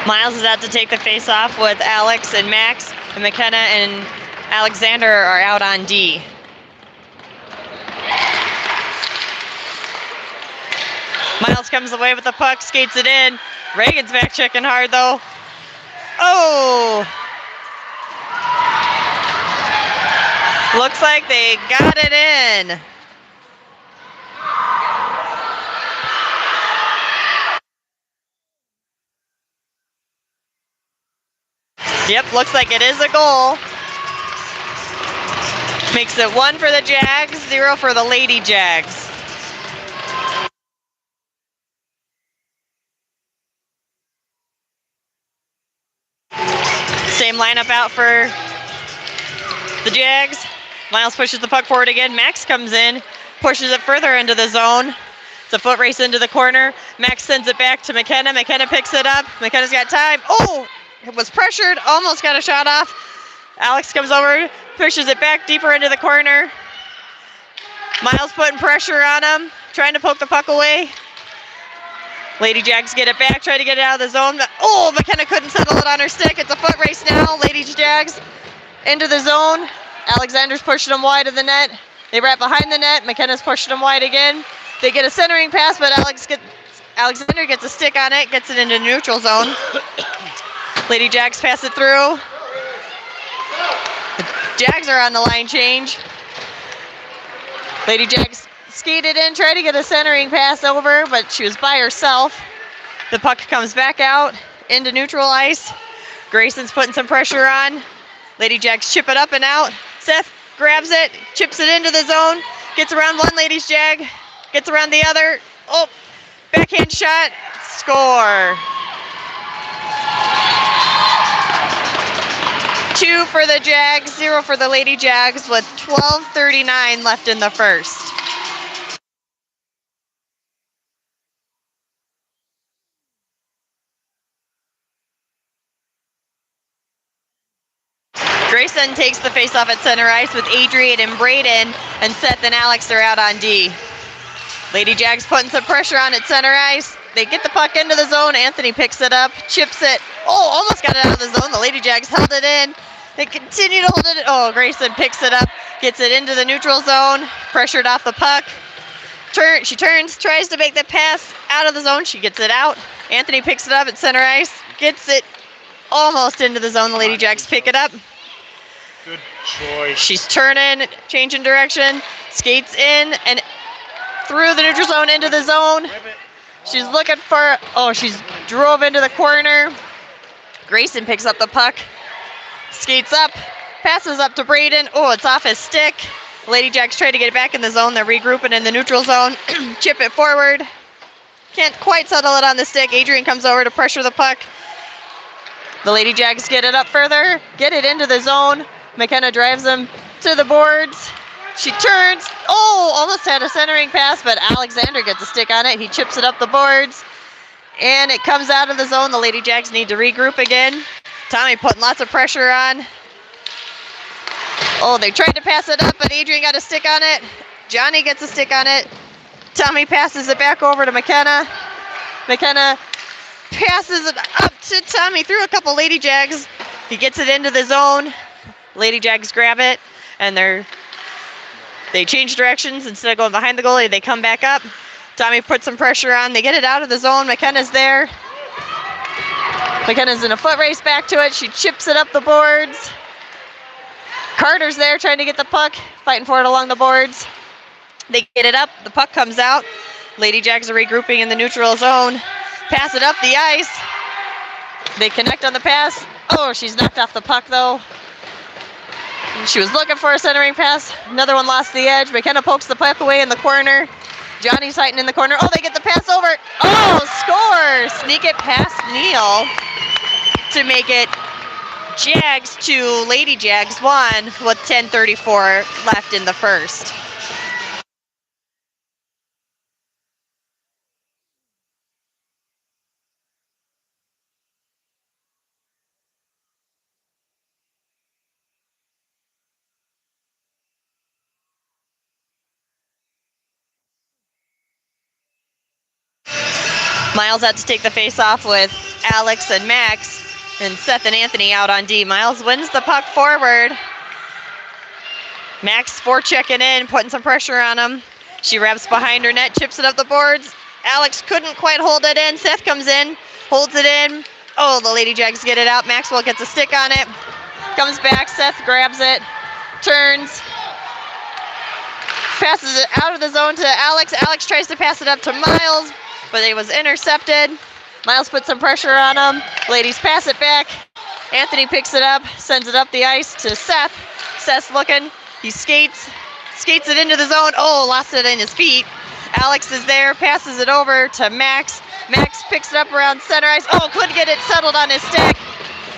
Miles is out to take the face off with Alex and Max, and McKenna and Alexander are out on D. Miles comes away with the puck, skates it in. Reagan's back checking hard though. Oh! Looks like they got it in. Yep, looks like it is a goal. Makes it 1 for the Jags, 0 for the Lady Jags. Same lineup out for the Jags. Miles pushes the puck forward again. Max comes in, pushes it further into the zone. It's a foot race into the corner. Max sends it back to McKenna. McKenna picks it up. McKenna's got time. Oh! It was pressured, almost got a shot off. Alex comes over, pushes it back deeper into the corner. Miles putting pressure on him, trying to poke the puck away. Lady Jags get it back, try to get it out of the zone. Oh, McKenna couldn't settle it on her stick. It's a foot race now. Lady Jags into the zone. Alexander's pushing them wide of the net. They wrap behind the net. McKenna's pushing them wide again. They get a centering pass, but Alexander gets a stick on it, gets it into neutral zone. Lady Jags pass it through. The Jags are on the line change. Lady Jags skated in, tried to get a centering pass over, but she was by herself. The puck comes back out into neutral ice. Grayson's putting some pressure on. Lady Jags chip it up and out. Seth grabs it, chips it into the zone, gets around one Ladies Jag, gets around the other. Oh, backhand shot, score. 2 for the Jags, 0 for the Lady Jags with 12:39 left in the first. Grayson takes the face-off at center ice with Adrian and Braden, and Seth and Alex are out on D. Lady Jags putting some pressure on at center ice. They get the puck into the zone. Anthony picks it up, chips it. Oh, almost got it out of the zone. The Lady Jags held it in. They continue to hold it. Oh, Grayson picks it up, gets it into the neutral zone, pressured off the puck. She turns, tries to make the pass out of the zone. She gets it out. Anthony picks it up at center ice, gets it almost into the zone. The Lady Jags pick it up. Good choice. She's turning, changing direction, skates in and through the neutral zone into the zone. She's looking for, she's drove into the corner. Grayson picks up the puck, skates up, passes up to Braden. Oh, it's off his stick. Lady Jags try to get it back in the zone. They're regrouping in the neutral zone. Chip it forward. Can't quite settle it on the stick. Adrian comes over to pressure the puck. The Lady Jags get it up further, get it into the zone. McKenna drives them to the boards. She turns. Oh, almost had a centering pass, but Alexander gets a stick on it. He chips it up the boards, and it comes out of the zone. The Lady Jags need to regroup again. Tommy putting lots of pressure on. Oh, they tried to pass it up, but Adrian got a stick on it. Johnny gets a stick on it. Tommy passes it back over to McKenna. McKenna passes it up to Tommy through a couple Lady Jags. He gets it into the zone. Lady Jags grab it, and they change directions. Instead of going behind the goalie, they come back up. Tommy puts some pressure on. They get it out of the zone. McKenna's there. McKenna's in a foot race back to it. She chips it up the boards. Carter's there trying to get the puck, fighting for it along the boards. They get it up. The puck comes out. Lady Jags are regrouping in the neutral zone. Pass it up the ice. They connect on the pass. Oh, she's knocked off the puck, though. She was looking for a centering pass. Another one lost the edge. McKenna pokes the puck away in the corner. Johnny's fighting in the corner. Oh, they get the pass over. Oh, score! Sneak it past Neal to make it Jags 2, Lady Jags 1 with 10:34 left in the first. Miles out to take the face off with Alex and Max, and Seth and Anthony out on D. Miles wins the puck forward. Max forechecking in, putting some pressure on him. She wraps behind her net, chips it up the boards. Alex couldn't quite hold it in. Seth comes in, holds it in. Oh, the Lady Jags get it out. Maxwell gets a stick on it. Comes back, Seth grabs it, turns, passes it out of the zone to Alex. Alex tries to pass it up to Miles, but it was intercepted. Miles puts some pressure on him. Ladies pass it back. Anthony picks it up, sends it up the ice to Seth. Seth's looking. He skates it into the zone. Oh, lost it in his feet. Alex is there, passes it over to Max. Max picks it up around center ice. Oh, couldn't get it settled on his stick.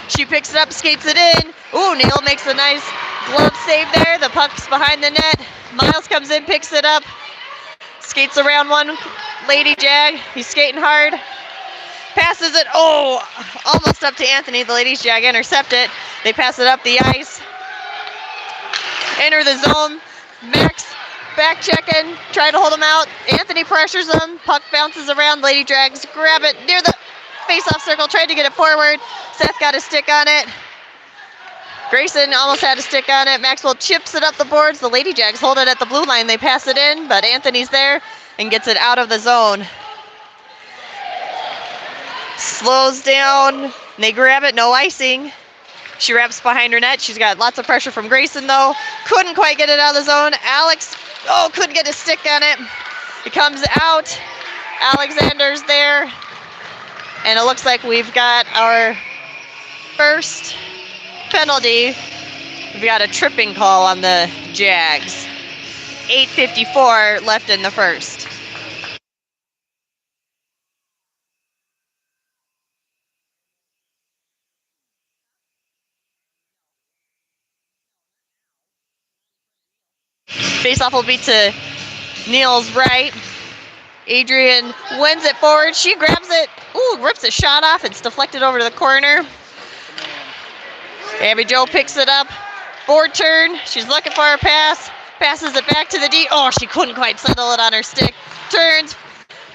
She picks it up, skates it in. Ooh, Neil makes a nice glove save there. The puck's behind the net. Miles comes in, picks it up, skates around one Lady Jag. He's skating hard. Passes it, oh, almost up to Anthony. The Ladies Jag intercept it. They pass it up the ice. Enter the zone. Max back checking, trying to hold him out. Anthony pressures him. Puck bounces around. Lady Drags grab it near the face-off circle, tried to get it forward. Seth got a stick on it. Grayson almost had a stick on it. Maxwell chips it up the boards. The Lady Jags hold it at the blue line. They pass it in, but Anthony's there and gets it out of the zone. Slows down. They grab it, no icing. She wraps behind her net. She's got lots of pressure from Grayson, though. Couldn't quite get it out of the zone. Alex, couldn't get a stick on it. It comes out. Alexander's there. And it looks like we've got our first penalty. We've got a tripping call on the Jags. 8:54 left in the first. Face-off will be to Neil's right. Adrian wins it forward. She grabs it. Ooh, rips a shot off. It's deflected over to the corner. Abby Jo picks it up. Board turn. She's looking for her pass. Passes it back to the D. Oh, she couldn't quite settle it on her stick. Turns.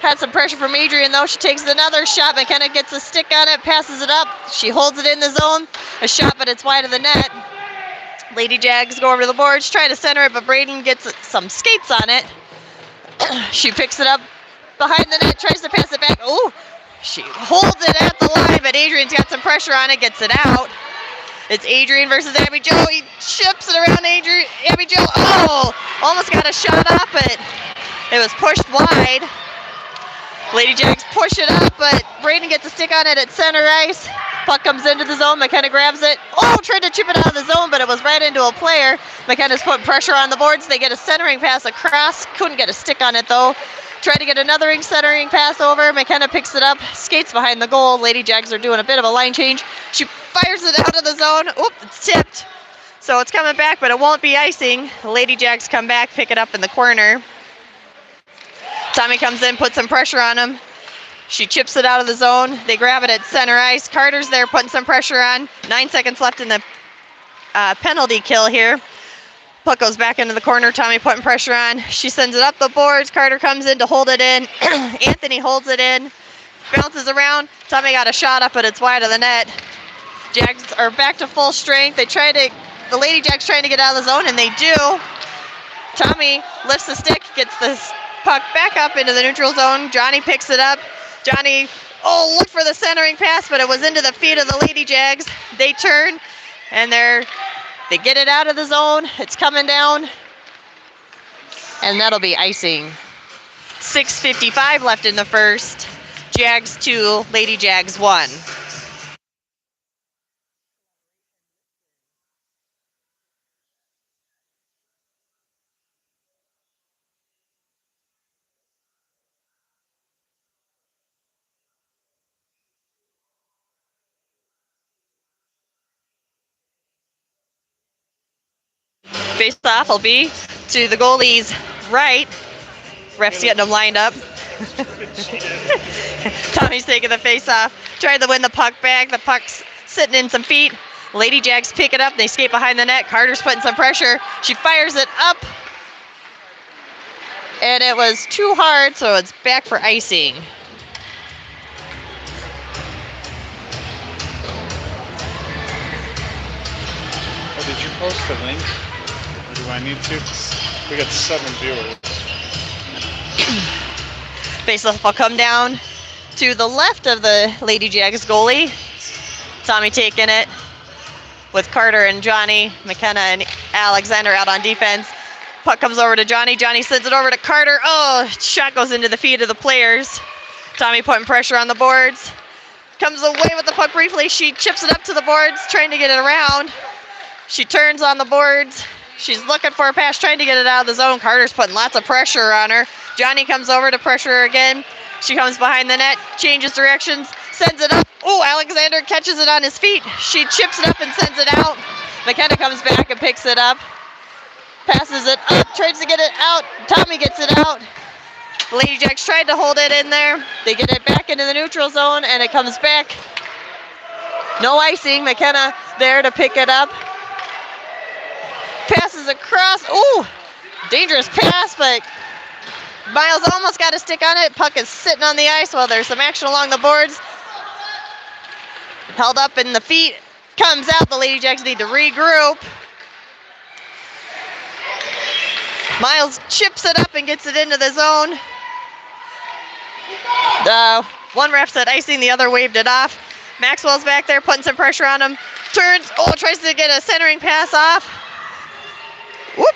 Had some pressure from Adrian, though. She takes another shot. McKenna gets a stick on it. Passes it up. She holds it in the zone. A shot, but it's wide of the net. Lady Jags go over to the boards, try to center it, but Braden gets some skates on it. She picks it up behind the net, tries to pass it back. Oh, she holds it at the line, but Adrian's got some pressure on it, gets it out. It's Adrian versus Abby Jo. He chips it around Abby Jo. Oh, almost got a shot off, but it was pushed wide. Lady Jags push it up, but Braden gets a stick on it at center ice. Puck comes into the zone. McKenna grabs it. Oh, tried to chip it out of the zone, but it was right into a player. McKenna's putting pressure on the boards. They get a centering pass across. Couldn't get a stick on it, though. Tried to get another centering pass over. McKenna picks it up, skates behind the goal. Lady Jags are doing a bit of a line change. She fires it out of the zone. Oop, it's tipped. So it's coming back, but it won't be icing. The Lady Jags come back, pick it up in the corner. Tommy comes in, puts some pressure on him. She chips it out of the zone. They grab it at center ice. Carter's there putting some pressure on. 9 seconds left in the penalty kill here. Puck goes back into the corner. Tommy putting pressure on. She sends it up the boards. Carter comes in to hold it in. Anthony holds it in. Bounces around. Tommy got a shot up, but it's wide of the net. Jags are back to full strength. The Lady Jags trying to get out of the zone, and they do. Tommy lifts the stick, gets the puck back up into the neutral zone. Johnny picks it up. Johnny, looked for the centering pass, but it was into the feet of the Lady Jags. They turn, and they get it out of the zone. It's coming down, and that'll be icing. 6:55 left in the first. Jags 2, Lady Jags 1. Face-off will be to the goalie's right. Ref's getting them lined up. Tommy's taking the face-off. Tried to win the puck back. The puck's sitting in some feet. Lady Jags pick it up. They skate behind the net. Carter's putting some pressure. She fires it up. And it was too hard, so it's back for icing. post the link? Or do I need to? We got 7 viewers. Faceoff will come down to the left of the Lady Jags goalie. Tommy taking it with Carter and Johnny. McKenna and Alexander out on defense. Puck comes over to Johnny. Johnny sends it over to Carter. Oh, shot goes into the feet of the players. Tommy putting pressure on the boards. Comes away with the puck briefly. She chips it up to the boards, trying to get it around. She turns on the boards. She's looking for a pass, trying to get it out of the zone. Carter's putting lots of pressure on her. Johnny comes over to pressure her again. She comes behind the net, changes directions, sends it up. Oh, Alexander catches it on his feet. She chips it up and sends it out. McKenna comes back and picks it up. Passes it up, tries to get it out. Tommy gets it out. Lady Jags tried to hold it in there. They get it back into the neutral zone, and it comes back. No icing. McKenna there to pick it up. Passes across. Ooh, dangerous pass, but Miles almost got a stick on it. Puck is sitting on the ice while there's some action along the boards. Held up in the feet. Comes out. The Lady Jags need to regroup. Miles chips it up and gets it into the zone. One ref said icing, the other waved it off. Maxwell's back there putting some pressure on him. Turns, tries to get a centering pass off. Whoop.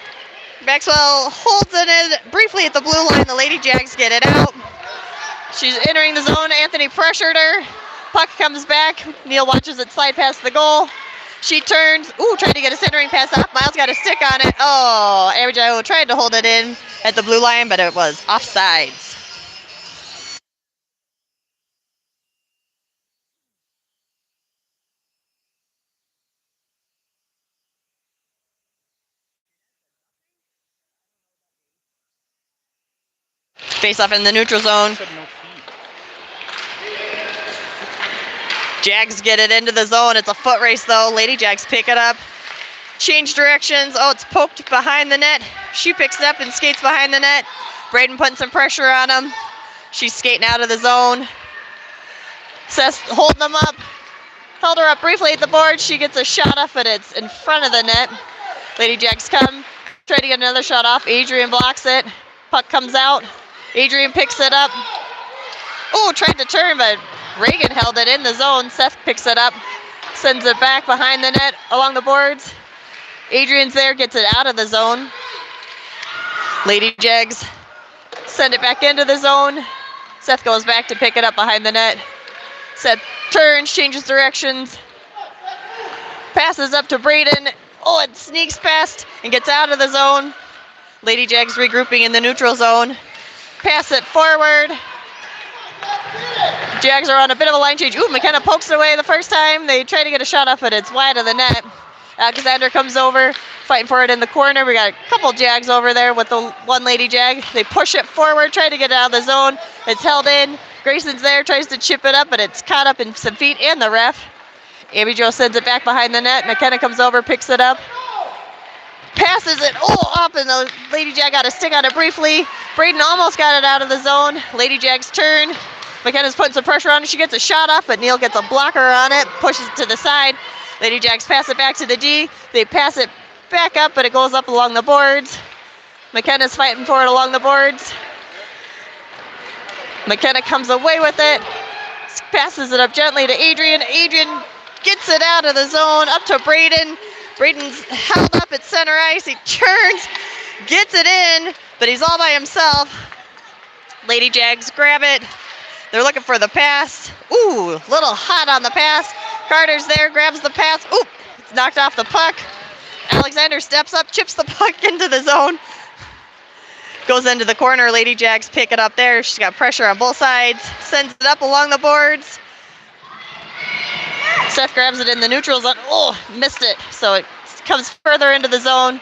Maxwell holds it in briefly at the blue line. The Lady Jags get it out. She's entering the zone. Anthony pressured her. Puck comes back. Neil watches it slide past the goal. She turns. Trying to get a centering pass off. Miles got a stick on it. HHHA tried to hold it in at the blue line, but it was offsides. Face off in the neutral zone. Jags get it into the zone. It's a foot race though. Lady Jags pick it up. Change directions. It's poked behind the net. She picks it up and skates behind the net. Braden putting some pressure on him. She's skating out of the zone. Seth holding them up. Held her up briefly at the board. She gets a shot off, but it's in front of the net. Lady Jags come. Try to get another shot off. Adrian blocks it. Puck comes out. Adrian picks it up. Tried to turn, but Reagan held it in the zone. Seth picks it up. Sends it back behind the net along the boards. Adrian's there, gets it out of the zone. Lady Jags send it back into the zone. Seth goes back to pick it up behind the net. Seth turns, changes directions. Passes up to Braden. It sneaks past and gets out of the zone. Lady Jags regrouping in the neutral zone. Pass it forward. Jags are on a bit of a line change. McKenna pokes it away the first time. They try to get a shot off, but it's wide of the net. Alexander comes over, fighting for it in the corner. We got a couple Jags over there with the one Lady Jag. They push it forward, try to get it out of the zone. It's held in. Grayson's there, tries to chip it up, but it's caught up in some feet and the ref. Amy Jo sends it back behind the net. McKenna comes over, picks it up. Passes it up, and the Lady Jag got a stick on it briefly. Braden almost got it out of the zone. Lady Jag's turn. McKenna's putting some pressure on it. She gets a shot off, but Neil gets a blocker on it, pushes it to the side. Lady Jags pass it back to the D. They pass it back up, but it goes up along the boards. McKenna's fighting for it along the boards. McKenna comes away with it. Passes it up gently to Adrian. Adrian gets it out of the zone, up to Braden. Braden's held up at center ice. He turns, gets it in, but he's all by himself. Lady Jags grab it. They're looking for the pass. Little hot on the pass. Carter's there, grabs the pass. It's knocked off the puck. Alexander steps up, chips the puck into the zone. Goes into the corner. Lady Jags pick it up there. She's got pressure on both sides. Sends it up along the boards. Seth grabs it in the neutral zone. Missed it. So it comes further into the zone.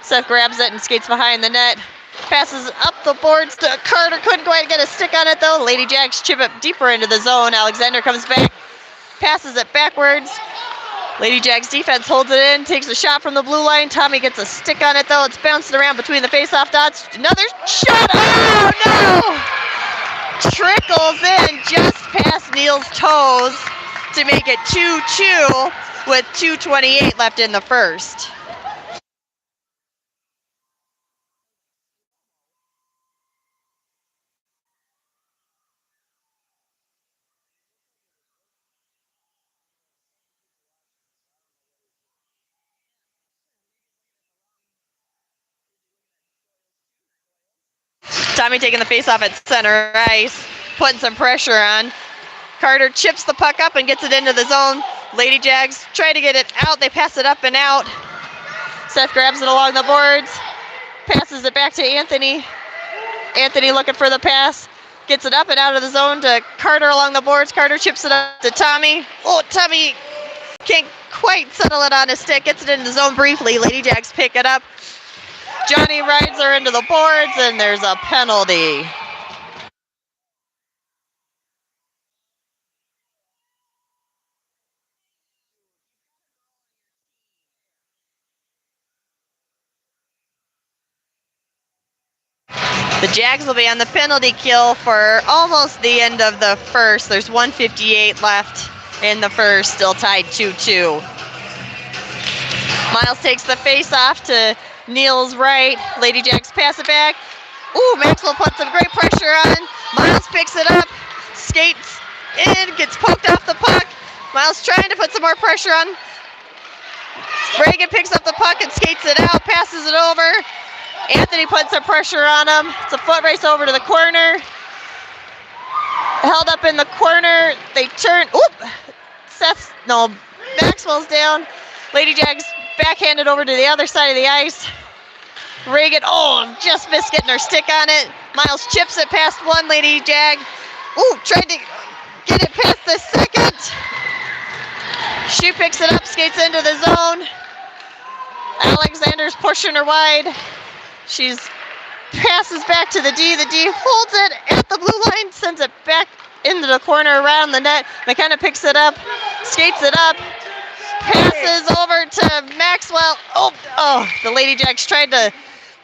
Seth grabs it and skates behind the net. Passes up the boards to Carter. Couldn't quite get a stick on it though. Lady Jags chip it deeper into the zone. Alexander comes back. Passes it backwards. Lady Jags defense holds it in. Takes a shot from the blue line. Tommy gets a stick on it though. It's bouncing around between the face-off dots. Another shot. No! Trickles in just past Neil's toes to make it 2-2. with 2:28 left in the first. Tommy taking the face off at center ice, putting some pressure on. Carter chips the puck up and gets it into the zone. Lady Jags try to get it out. They pass it up and out. Seth grabs it along the boards, passes it back to Anthony. Anthony looking for the pass, gets it up and out of the zone to Carter along the boards. Carter chips it up to Tommy. Oh, Tommy can't quite settle it on his stick, gets it into the zone briefly. Lady Jags pick it up. Johnny rides her into the boards, and there's a penalty. The Jags will be on the penalty kill for almost the end of the first. There's 1:58 left in the first, still tied 2-2. Miles takes the face off to Neal's right. Lady Jags pass it back. Ooh, Maxwell puts some great pressure on. Miles picks it up, skates in, gets poked off the puck. Miles trying to put some more pressure on. Reagan picks up the puck and skates it out, passes it over. Anthony puts some pressure on him. It's a foot race over to the corner. Held up in the corner. They turn. Oop! Maxwell's down. Lady Jags backhanded over to the other side of the ice. Reagan, just missed getting her stick on it. Miles chips it past one Lady Jag. Ooh, tried to get it past the second. She picks it up, skates into the zone. Alexander's pushing her wide. She's passes back to the D. The D holds it at the blue line, sends it back into the corner around the net. McKenna picks it up, skates it up, passes over to Maxwell. The Lady Jacks tried to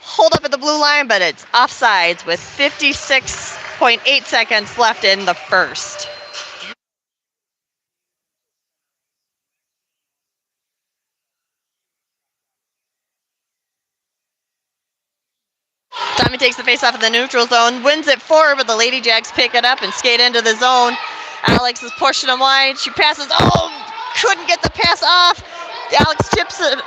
hold up at the blue line, but it's offsides with 56.8 seconds left in the first. Tommy takes the face off of the neutral zone, wins it forward, but the Lady Jacks pick it up and skate into the zone. Alex is pushing them wide. She passes. Couldn't get the pass off.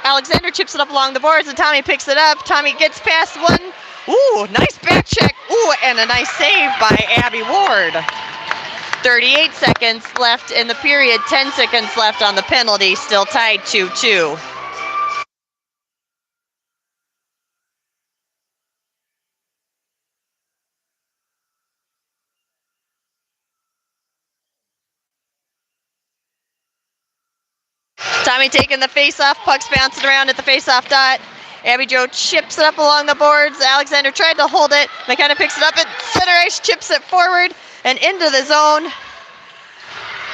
Alexander chips it up along the boards, and Tommy picks it up. Tommy gets past one. Ooh, nice back check. Ooh, and a nice save by Abby Ward. 38 seconds left in the period. 10 seconds left on the penalty. Still tied 2-2. Tommy taking the face-off, puck's bouncing around at the face-off dot. Abby Jo chips it up along the boards. Alexander tried to hold it. McKenna picks it up at center ice, chips it forward and into the zone.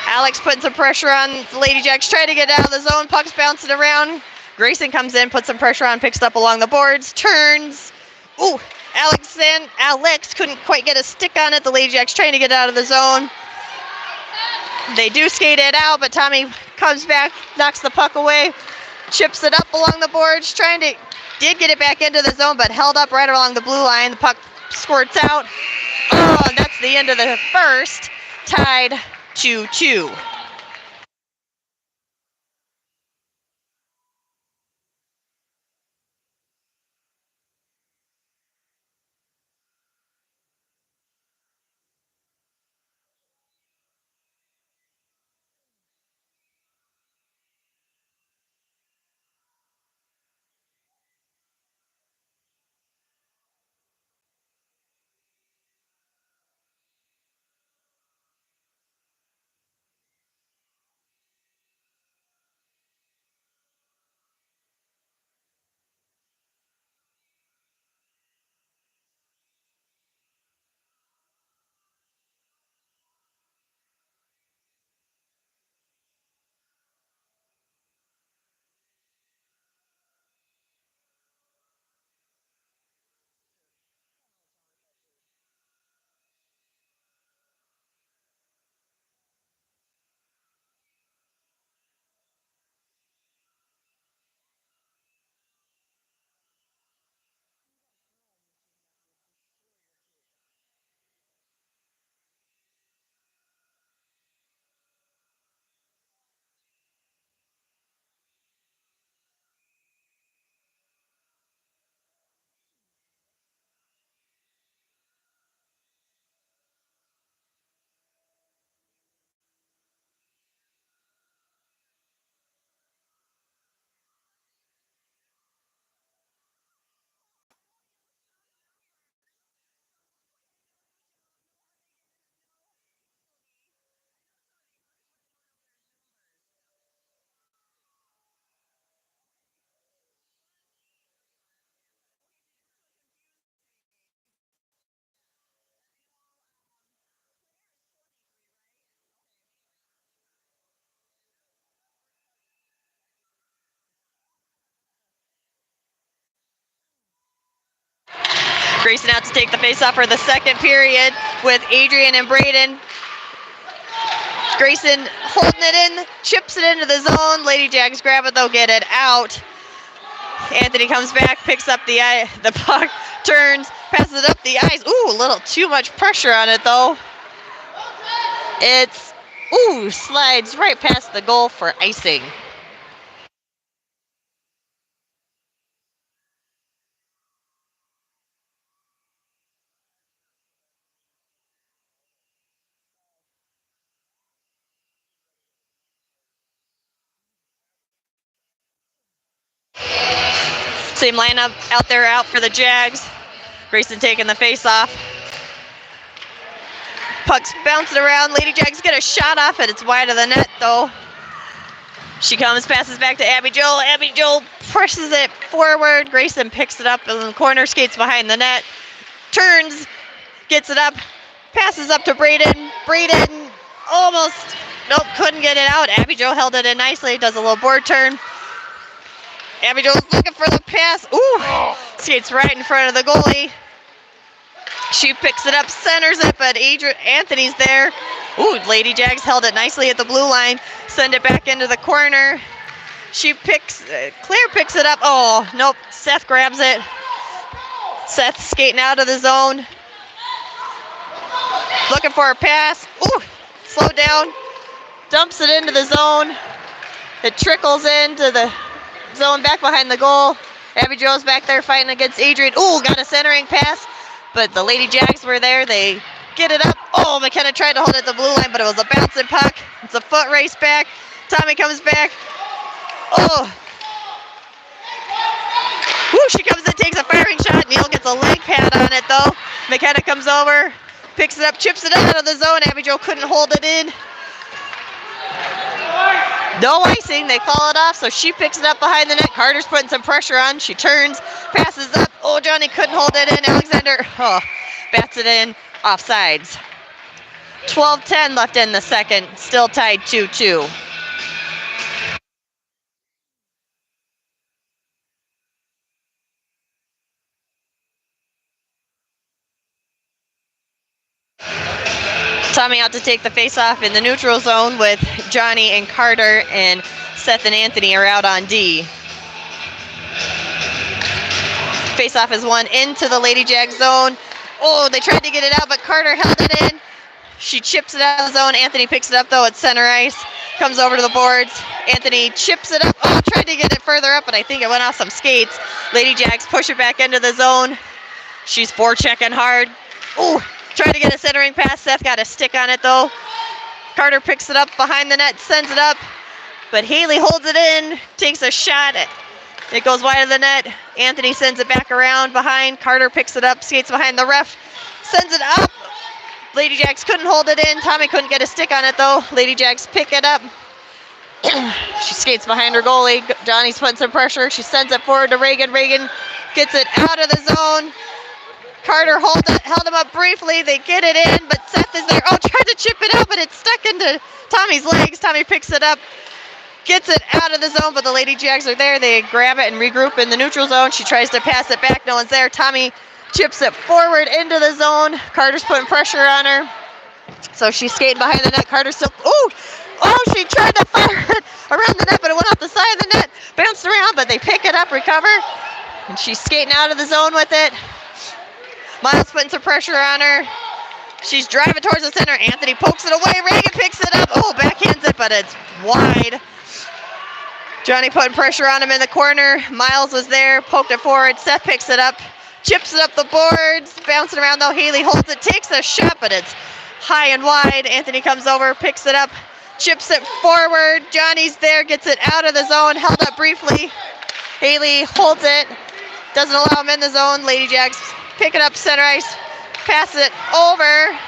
Alex putting some pressure on the Lady Jacks, trying to get out of the zone. Puck's bouncing around. Grayson comes in, puts some pressure on, picks it up along the boards, turns. Ooh, Alex couldn't quite get a stick on it. The Lady Jacks trying to get out of the zone. They do skate it out, but Tommy comes back, knocks the puck away, chips it up along the boards, did get it back into the zone, but held up right along the blue line. The puck squirts out. And that's the end of the first, tied 2-2. Grayson out to take the face off for the second period with Adrian and Braden. Grayson holding it in, chips it into the zone. Lady Jags grab it though, get it out. Anthony comes back, picks up the puck, turns, passes it up the ice. Ooh, a little too much pressure on it though. It's, slides right past the goal for icing. Same lineup out for the Jags. Grayson taking the face off. Puck's bouncing around. Lady Jags get a shot off it. It's wide of the net though. She comes, passes back to Abby Joel. Abby Joel pushes it forward. Grayson picks it up in the corner, skates behind the net. Turns, gets it up, passes up to Braden. Braden almost, couldn't get it out. Abby Joel held it in nicely, does a little board turn. Abby Joel's looking for the pass. Skates right in front of the goalie. She picks it up, centers it, but Anthony's there. Lady Jags held it nicely at the blue line. Send it back into the corner. Claire picks it up. Oh, nope, Seth grabs it. Seth skating out of the zone. Looking for a pass. Slow down. Dumps it into the zone. It trickles into the zone back behind the goal. Abby Joe's back there fighting against Adrian. Got a centering pass, but the Lady Jags were there. They get it up. McKenna tried to hold it at the blue line, but it was a bouncing puck. It's a foot race back. Tommy comes back. She comes in, takes a firing shot. Neil gets a leg pad on it, though. McKenna comes over, picks it up, chips it out of the zone. Abby Joe couldn't hold it in. No icing, they call it off, so she picks it up behind the net. Carter's putting some pressure on. She turns, passes up. Johnny couldn't hold it in. Alexander, bats it in. Offsides. 12:10 left in the second. Still tied 2-2. Tommy out to take the face-off in the neutral zone with Johnny and Carter, and Seth and Anthony are out on D. Face-off is won into the Lady Jag zone. They tried to get it out, but Carter held it in. She chips it out of the zone. Anthony picks it up, though, at center ice. Comes over to the boards. Anthony chips it up. Tried to get it further up, but I think it went off some skates. Lady Jags push it back into the zone. She's forechecking hard. Tried to get a centering pass. Seth got a stick on it, though. Carter picks it up behind the net, sends it up. But Haley holds it in, takes a shot. It goes wide of the net. Anthony sends it back around behind. Carter picks it up, skates behind the ref, sends it up. Lady Jags couldn't hold it in. Tommy couldn't get a stick on it, though. Lady Jags pick it up. She skates behind her goalie. Johnny's putting some pressure. She sends it forward to Reagan. Reagan gets it out of the zone. Carter held him up briefly. They get it in, but Seth is there. Tried to chip it out, but it's stuck into Tommy's legs. Tommy picks it up, gets it out of the zone, but the Lady Jags are there. They grab it and regroup in the neutral zone. She tries to pass it back. No one's there. Tommy chips it forward into the zone. Carter's putting pressure on her. So she's skating behind the net. Carter still, she tried to fire it around the net, but it went off the side of the net. Bounced around, but they pick it up, recover. And she's skating out of the zone with it. Miles putting some pressure on her. She's driving towards the center. Anthony pokes it away. Reagan picks it up. Backhands it, but it's wide. Johnny putting pressure on him in the corner. Miles was there, poked it forward. Seth picks it up, chips it up the boards. Bouncing around, though. Haley holds it, takes a shot, but it's high and wide. Anthony comes over, picks it up, chips it forward. Johnny's there, gets it out of the zone, held up briefly. Haley holds it, doesn't allow him in the zone. Lady Jags pick it up center ice, pass it over.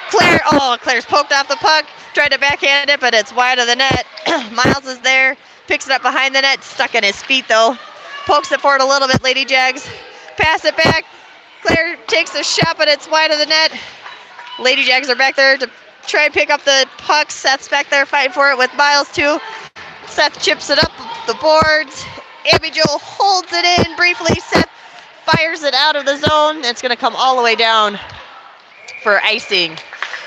Claire, Claire's poked off the puck, tried to backhand it, but it's wide of the net. Miles is there, picks it up behind the net, stuck in his feet though. Pokes it forward a little bit, Lady Jags. Pass it back. Claire takes a shot, but it's wide of the net. Lady Jags are back there to try and pick up the puck. Seth's back there fighting for it with Miles too. Seth chips it up the boards. Abby Joel holds it in briefly. Seth fires it out of the zone. It's going to come all the way down for icing.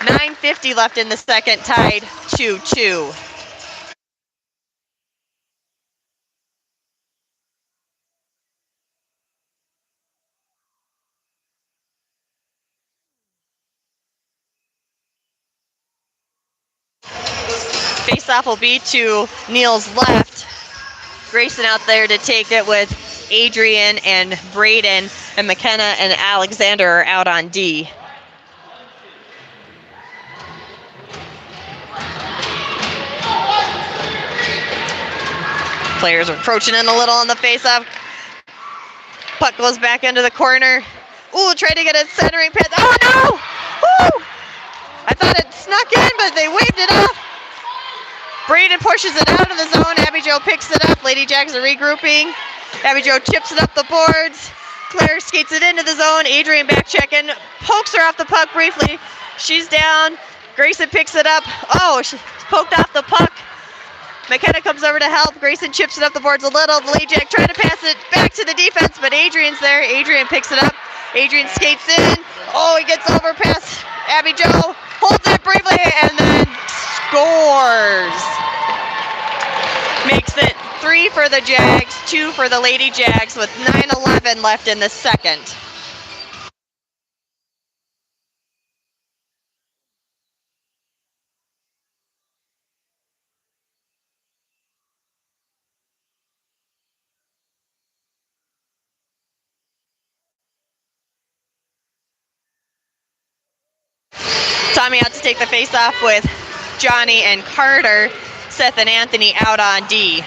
9:50 left in the second, tied 2-2. Face-off will be to Neil's left. Grayson out there to take it with Adrian and Braden, and McKenna and Alexander are out on D. Players are approaching in a little on the face-off. Puck goes back into the corner. Ooh, tried to get a centering pass. Oh no! Woo! I thought it snuck in, but they waved it off. Braden pushes it out of the zone. Abby Jo picks it up. Lady Jags are regrouping. Abby Jo chips it up the boards. Claire skates it into the zone. Adrian back checking. Pokes her off the puck briefly. She's down. Grayson picks it up. Oh, she poked off the puck. McKenna comes over to help. Grayson chips it up the boards a little. The Lady Jag trying to pass it back to the defense, but Adrian's there. Adrian picks it up. Adrian skates in. Oh, he gets over past Abby Jo. Holds it briefly and then scores. Makes it 3 for the Jags, 2 for the Lady Jags with 9:11 left in the second. Tommy out to take the face-off with Johnny and Carter. Seth and Anthony out on D.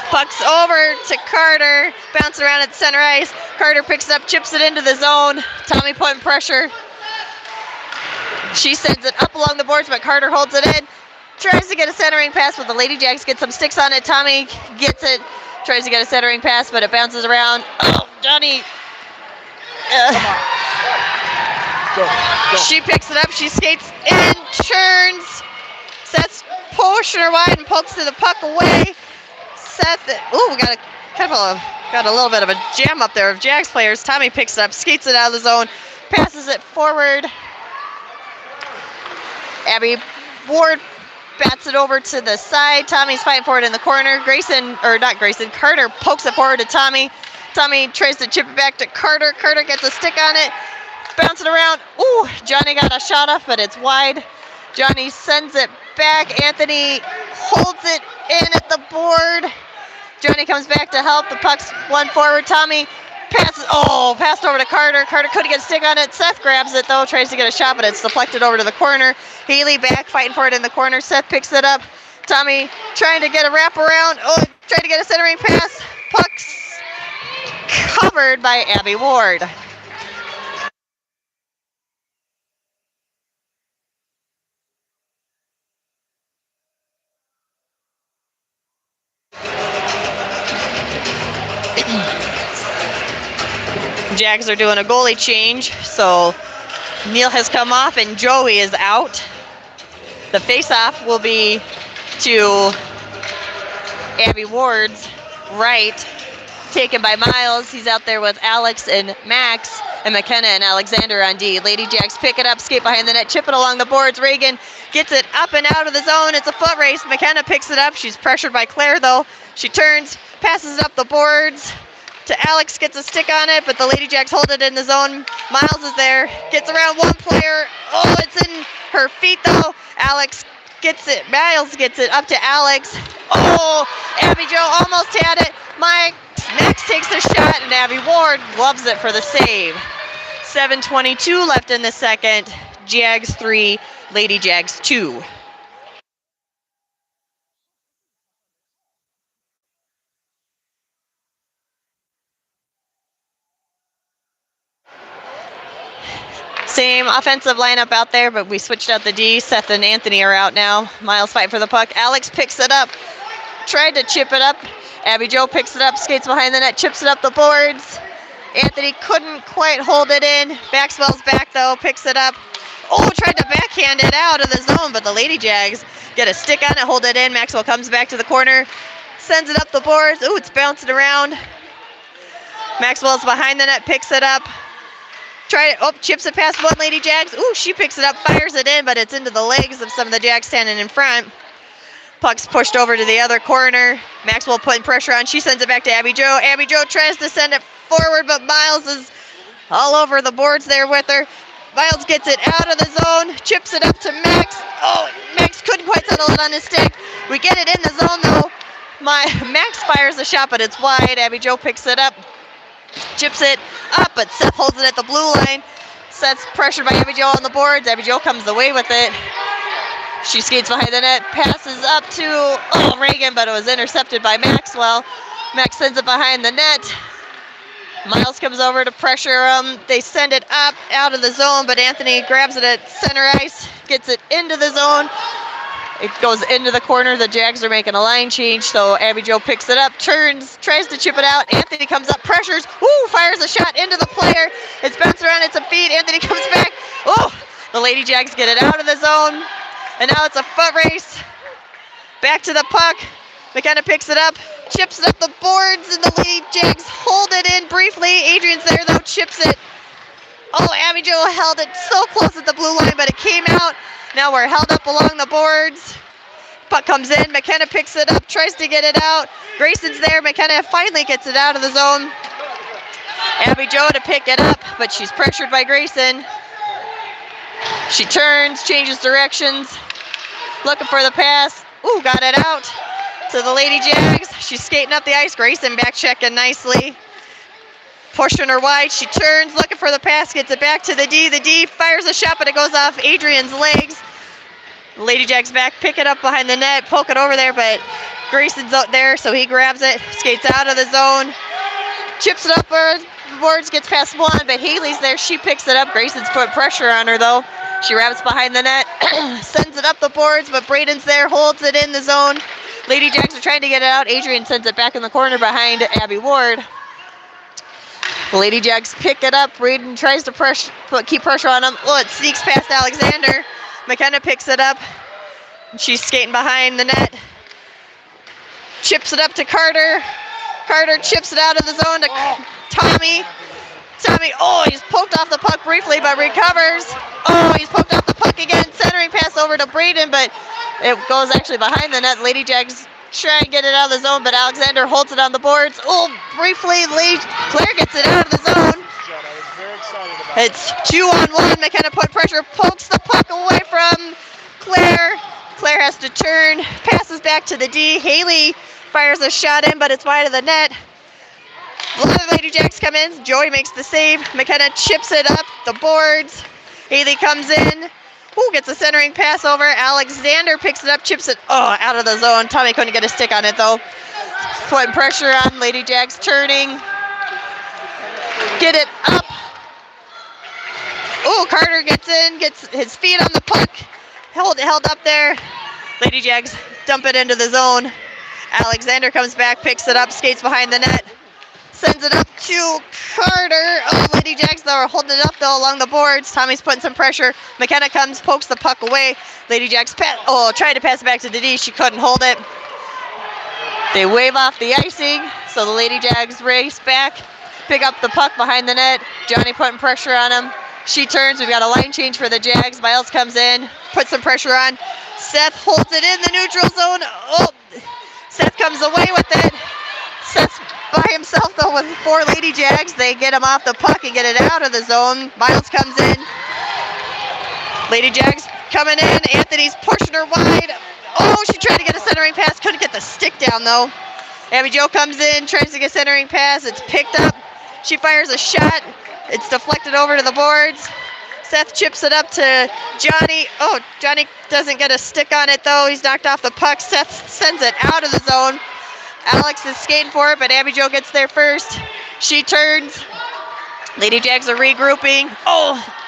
Puck's over to Carter. Bouncing around at center ice. Carter picks it up, chips it into the zone. Tommy putting pressure. She sends it up along the boards, but Carter holds it in. Tries to get a centering pass, but the Lady Jags get some sticks on it. Tommy gets it. Tries to get a centering pass, but it bounces around. Oh, Johnny. Go. She picks it up. She skates in, turns. Seth's pushing her wide and pokes the puck away. Seth, ooh, we got a little bit of a jam up there of Jags players. Tommy picks it up, skates it out of the zone, passes it forward. Abby Ward bats it over to the side. Tommy's fighting for it in the corner. Carter pokes it forward to Tommy. Tommy tries to chip it back to Carter. Carter gets a stick on it. Bouncing around. Ooh, Johnny got a shot off, but it's wide. Johnny sends it back. Anthony holds it in at the board. Johnny comes back to help. The puck's one forward. Tommy passed over to Carter. Carter couldn't get a stick on it. Seth grabs it though, tries to get a shot, but it's deflected over to the corner. Haley back, fighting for it in the corner. Seth picks it up. Tommy trying to get a wraparound. Oh, trying to get a centering pass. Puck's covered by Abby Ward. Jags are doing a goalie change, so Neil has come off and Joey is out. The face-off will be to Abby Ward's right, taken by Miles. He's out there with Alex and Max, and McKenna and Alexander on D. Lady Jags pick it up, skate behind the net, chip it along the boards. Reagan gets it up and out of the zone. It's a foot race. McKenna picks it up. She's pressured by Claire, though. She turns, passes it up the boards to Alex, gets a stick on it, but the Lady Jags hold it in the zone. Miles is there, gets around one player. Oh, it's in her feet, though. Alex gets it. Miles gets it up to Alex. Oh, Abby Jo almost had it. Max takes the shot, and Abby Ward loves it for the save. 7:22 left in the second. Jags 3, Lady Jags 2. Same offensive lineup out there, but we switched out the D. Seth and Anthony are out now. Miles fight for the puck. Alex picks it up. Tried to chip it up. Abby Jo picks it up, skates behind the net, chips it up the boards. Anthony couldn't quite hold it in. Maxwell's back, though, picks it up. Oh, tried to backhand it out of the zone, but the Lady Jags get a stick on it, hold it in. Maxwell comes back to the corner, sends it up the boards. Ooh, it's bouncing around. Maxwell's behind the net, picks it up. Chips it past one Lady Jags. Ooh, she picks it up, fires it in, but it's into the legs of some of the Jags standing in front. Puck's pushed over to the other corner. Maxwell putting pressure on. She sends it back to Abby Jo. Abby Jo tries to send it forward, but Miles is all over the boards there with her. Miles gets it out of the zone, chips it up to Max. Oh, Max couldn't quite settle it on his stick. We get it in the zone, though. Max fires the shot, but it's wide. Abby Jo picks it up, chips it up, but Seth holds it at the blue line. Seth's pressured by Abby Jo on the boards. Abby Jo comes away with it. She skates behind the net, passes up to Reagan, but it was intercepted by Maxwell. Max sends it behind the net. Miles comes over to pressure him. They send it up out of the zone, but Anthony grabs it at center ice, gets it into the zone. It goes into the corner. The Jags are making a line change, so Abby Jo picks it up, turns, tries to chip it out. Anthony comes up, pressures, fires a shot into the player. It's bounced around at some feet. Anthony comes back. The Lady Jags get it out of the zone, and now it's a foot race. Back to the puck. McKenna picks it up, chips it up the boards, and the Lady Jags hold it in briefly. Adrian's there, though, chips it. Abby Jo held it so close at the blue line, but it came out. Now we're held up along the boards. Puck comes in. McKenna picks it up, tries to get it out. Grayson's there. McKenna finally gets it out of the zone. Abby Jo to pick it up, but she's pressured by Grayson. She turns, changes directions, looking for the pass. Got it out to the Lady Jags. She's skating up the ice. Grayson back checking nicely. Pushing her wide. She turns, looking for the pass, gets it back to the D. The D fires a shot, but it goes off Adrian's legs. Lady Jags back, pick it up behind the net, poke it over there, but Grayson's out there, so he grabs it, skates out of the zone, chips it up the boards, gets past one, but Haley's there. She picks it up. Grayson's put pressure on her, though. She wraps behind the net, sends it up the boards, but Braden's there, holds it in the zone. Lady Jags are trying to get it out. Adrian sends it back in the corner behind Abby Ward. The Lady Jags pick it up. Braden tries to keep pressure on him. It sneaks past Alexander. McKenna picks it up. She's skating behind the net. Chips it up to Carter. Carter chips it out of the zone to Tommy. Tommy, he's poked off the puck briefly, but recovers. He's poked off the puck again. Centering pass over to Braden, but it goes actually behind the net. Lady Jags try and get it out of the zone, but Alexander holds it on the boards. Briefly, Claire gets it out of the zone. It's 2-on-1. McKenna put pressure, pokes the puck away from Claire. Claire has to turn, passes back to the D. Haley fires a shot in, but it's wide of the net. A lot of Lady Jags come in. Joey makes the save. McKenna chips it up the boards. Haley comes in. Gets a centering pass over. Alexander picks it up, chips it out of the zone. Tommy couldn't get a stick on it, though. Putting pressure on. Lady Jags turning. Get it up. Carter gets in, gets his feet on the puck. Held up there. Lady Jags dump it into the zone. Alexander comes back, picks it up, skates behind the net. Sends it up to Carter. Lady Jags, though, are holding it up, though, along the boards. Tommy's putting some pressure. McKenna comes, pokes the puck away. Lady Jags tried to pass it back to the D. She couldn't hold it. They wave off the icing, so the Lady Jags race back, pick up the puck behind the net. Johnny putting pressure on him. She turns. We've got a line change for the Jags. Miles comes in, puts some pressure on. Seth holds it in the neutral zone. Seth comes away with it. Seth's by himself, though, with 4 Lady Jags. They get him off the puck and get it out of the zone. Miles comes in. Lady Jags coming in. Anthony's pushing her wide. She tried to get a centering pass. Couldn't get the stick down, though. Abby Jo comes in, tries to get a centering pass. It's picked up. She fires a shot. It's deflected over to the boards. Seth chips it up to Johnny. Johnny doesn't get a stick on it, though. He's knocked off the puck. Seth sends it out of the zone. Alex is skating for it, but Abby Jo gets there first. She turns. Lady Jags are regrouping.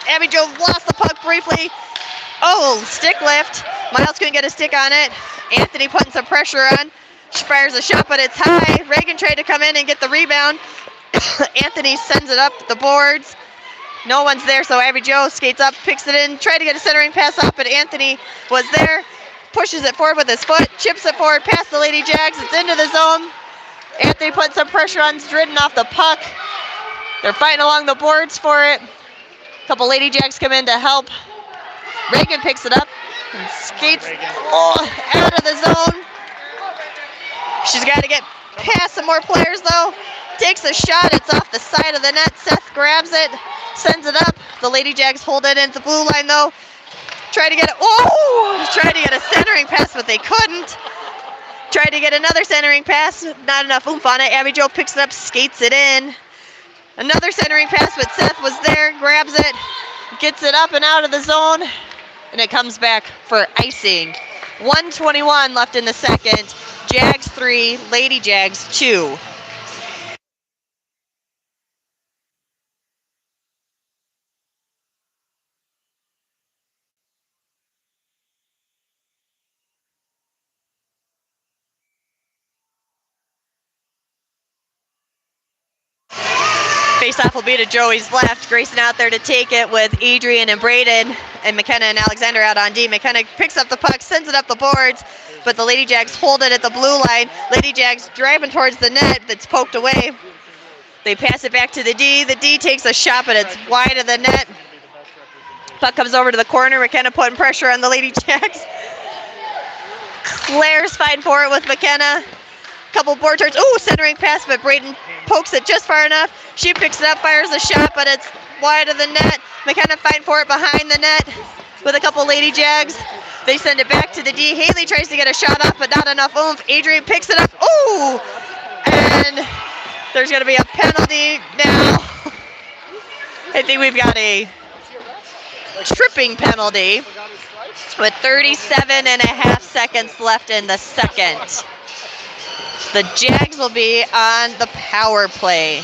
Abby Jo lost the puck briefly. Stick lift. Miles couldn't get a stick on it. Anthony putting some pressure on. She fires a shot, but it's high. Reagan tried to come in and get the rebound. Anthony sends it up the boards. No one's there, so Abby Jo skates up, picks it in, tried to get a centering pass up, but Anthony was there. Pushes it forward with his foot, chips it forward past the Lady Jags. It's into the zone. Anthony put some pressure on, ridden off the puck. They're fighting along the boards for it. A couple Lady Jags come in to help. Reagan picks it up and skates out of the zone. She's got to get past some more players, though. Takes a shot. It's off the side of the net. Seth grabs it, sends it up. The Lady Jags hold it into the blue line, though. Tried to get a centering pass, but they couldn't. Tried to get another centering pass. Not enough oomph on it. Abby Jo picks it up, skates it in. Another centering pass, but Seth was there, grabs it, gets it up and out of the zone, and it comes back for icing. 1:21 left in the second. Jags 3, Lady Jags 2. Face-off will be to Joey's left. Grayson out there to take it with Adrian and Braden, and McKenna and Alexander out on D. McKenna picks up the puck, sends it up the boards, but the Lady Jags hold it at the blue line. Lady Jags driving towards the net, that's poked away. They pass it back to the D. The D takes a shot, but it's wide of the net. Puck comes over to the corner. McKenna putting pressure on the Lady Jags. Claire's fighting for it with McKenna. Couple board turns. Ooh, centering pass, but Braden pokes it just far enough. She picks it up, fires a shot, but it's wide of the net. McKenna fighting for it behind the net with a couple Lady Jags. They send it back to the D. Haley tries to get a shot off, but not enough oomph. Adrian picks it up. Ooh! And there's going to be a penalty now. I think we've got a tripping penalty with 37 and a half seconds left in the second. The Jags will be on the power play.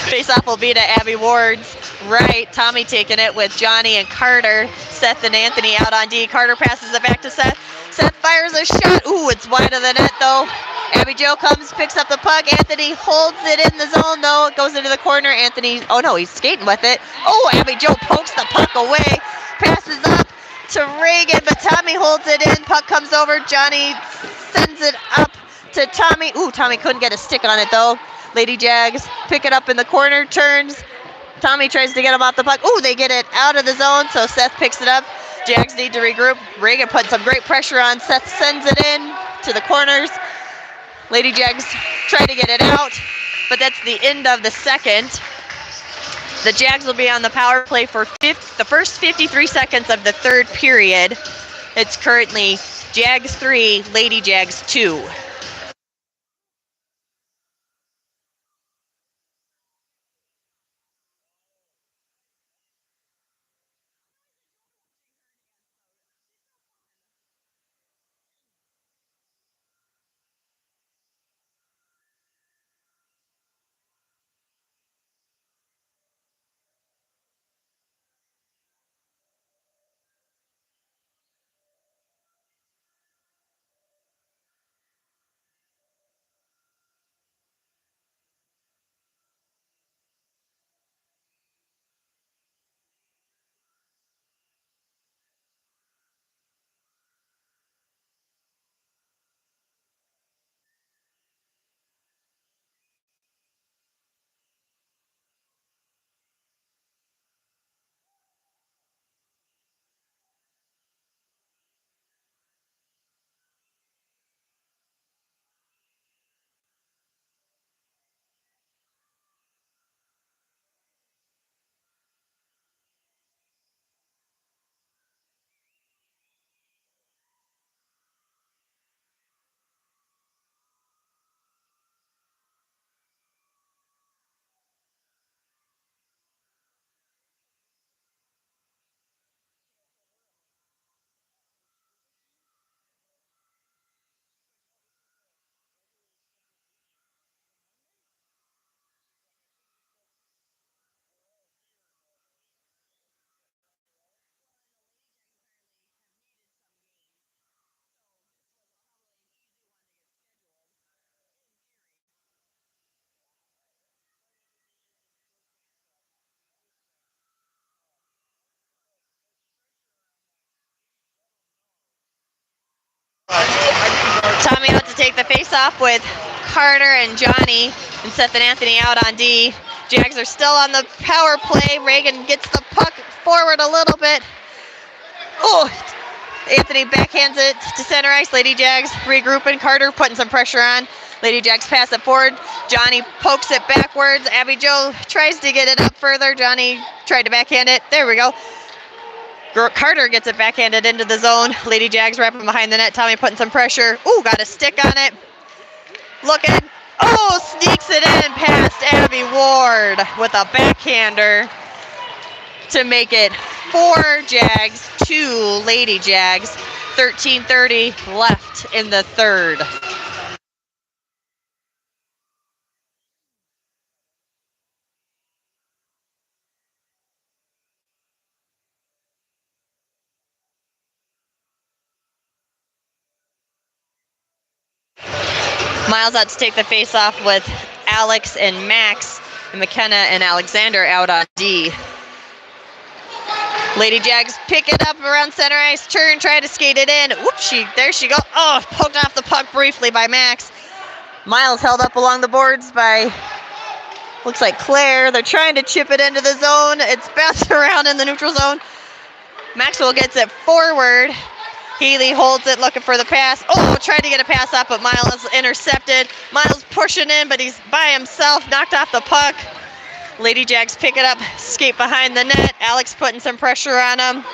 Face-off will be to Abby Ward's right. Tommy taking it with Johnny and Carter. Seth and Anthony out on D. Carter passes it back to Seth. Seth fires a shot. Ooh, it's wide of the net, though. Abby Jo comes, picks up the puck. Anthony holds it in the zone, though. It goes into the corner. Anthony, oh no, he's skating with it. Oh, Abby Jo pokes the puck away. Passes up to Reagan, but Tommy holds it in. Puck comes over. Johnny sends it up to Tommy. Ooh, Tommy couldn't get a stick on it, though. Lady Jags pick it up in the corner, turns. Tommy tries to get him off the puck. Ooh, they get it out of the zone, so Seth picks it up. Jags need to regroup. Reagan put some great pressure on. Seth sends it in to the corners. Lady Jags try to get it out, but that's the end of the second. The Jags will be on the power play for the first 53 seconds of the third period. It's currently Jags 3, Lady Jags 2. Tommy out to take the face-off with Carter and Johnny and Seth and Anthony out on D. Jags are still on the power play. Reagan gets the puck forward a little bit. Oh, Anthony backhands it to center ice. Lady Jags regrouping. Carter putting some pressure on. Lady Jags pass it forward. Johnny pokes it backwards. Abby Jo tries to get it up further. Johnny tried to backhand it. There we go. Carter gets it backhanded into the zone. Lady Jags wrapping behind the net. Tommy putting some pressure. Ooh, got a stick on it. Looking. Oh, sneaks it in past Abby Ward with a backhander to make it 4 Jags, 2 Lady Jags. 13:30 left in the third. Miles out to take the face-off with Alex and Max, and McKenna and Alexander out on D. Lady Jags pick it up around center ice, turn, try to skate it in. Whoops, there she goes. Oh, poked off the puck briefly by Max. Miles held up along the boards by, looks like Claire. They're trying to chip it into the zone. It's bounced around in the neutral zone. Maxwell gets it forward. Healy holds it, looking for the pass. Oh, tried to get a pass off, but Miles intercepted. Miles pushing in, but he's by himself, knocked off the puck. Lady Jags pick it up, skate behind the net. Alex putting some pressure on him.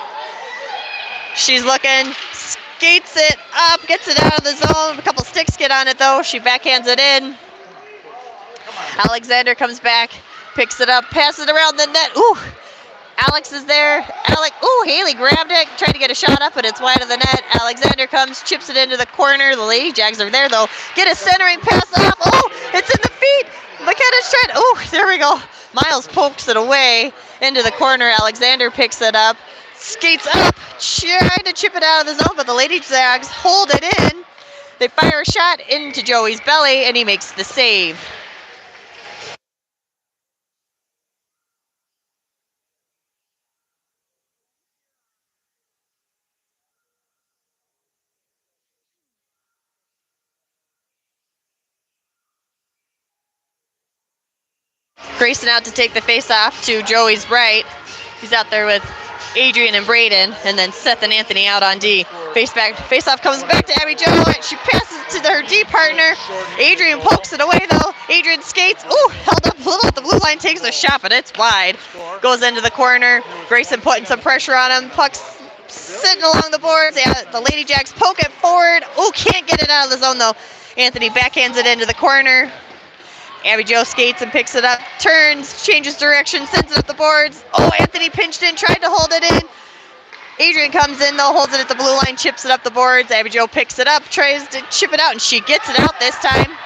She's looking, skates it up, gets it out of the zone. A couple sticks get on it, though. She backhands it in. Alexander comes back, picks it up, passes it around the net. Ooh. Alex is there. Haley grabbed it, tried to get a shot up, but it's wide of the net. Alexander comes, chips it into the corner. The Lady Jags are there, though. Get a centering pass off. Oh, it's in the feet. McKenna's trying. Oh, there we go. Miles pokes it away into the corner. Alexander picks it up, skates up, trying to chip it out of the zone, but the Lady Jags hold it in. They fire a shot into Joey's belly, and he makes the save. Grayson out to take the face-off to Joey's right. He's out there with Adrian and Braden, and then Seth and Anthony out on D. Face-off comes back to Abby Jo. She passes it to her D partner. Adrian pokes it away, though. Adrian skates. Ooh, held up a little at the blue line, takes a shot, but it's wide. Goes into the corner. Grayson putting some pressure on him. Puck's sitting along the boards. The Lady Jags poke it forward. Ooh, can't get it out of the zone, though. Anthony backhands it into the corner. Abby Jo skates and picks it up, turns, changes direction, sends it up the boards. Oh, Anthony pinched in, tried to hold it in. Adrian comes in, though, holds it at the blue line, chips it up the boards. Abby Jo picks it up, tries to chip it out, and she gets it out this time.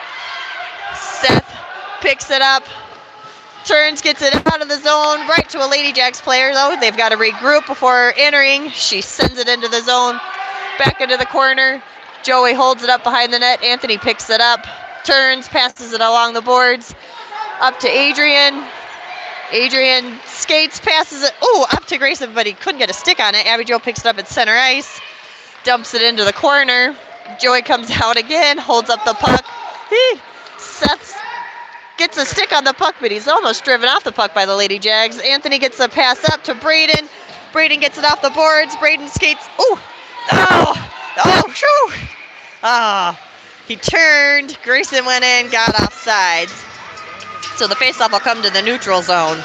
Seth picks it up, turns, gets it out of the zone, right to a Lady Jags player, though. They've got to regroup before entering. She sends it into the zone, back into the corner. Joey holds it up behind the net. Anthony picks it up. Turns, passes it along the boards, up to Adrian. Adrian skates, passes it, up to Grayson, but he couldn't get a stick on it. Abby Jo picks it up at center ice, dumps it into the corner. Joey comes out again, holds up the puck. Seth gets a stick on the puck, but he's almost driven off the puck by the Lady Jags. Anthony gets a pass up to Braden. Braden gets it off the boards. Braden skates, he turned, Grayson went in, got offsides. So the faceoff will come to the neutral zone.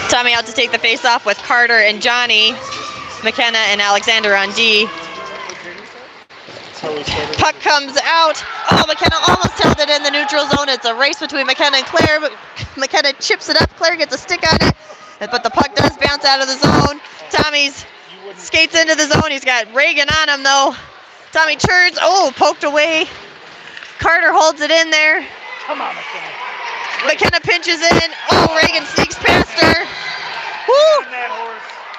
Tommy out to take the faceoff with Carter and Johnny. McKenna and Alexander on D. Puck comes out. Oh, McKenna almost held it in the neutral zone. It's a race between McKenna and Claire, but McKenna chips it up. Claire gets a stick on it. But the puck does bounce out of the zone. Tommy's skates into the zone. He's got Reagan on him, though. Tommy turns. Oh, poked away. Carter holds it in there. Come on, McKenna. McKenna pinches in. Oh, Reagan sneaks past her. Woo!